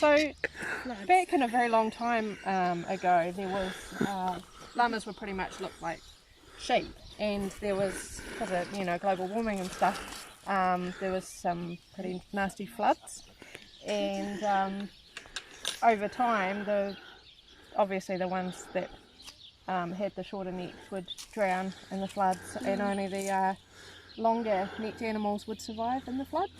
So back in a very long time ago, there was llamas would pretty much look like sheep, and there was, because of global warming and stuff, there was some pretty nasty floods, and over time, obviously the ones that had the shorter necks would drown in the floods, and only the longer necked animals would survive in the floods.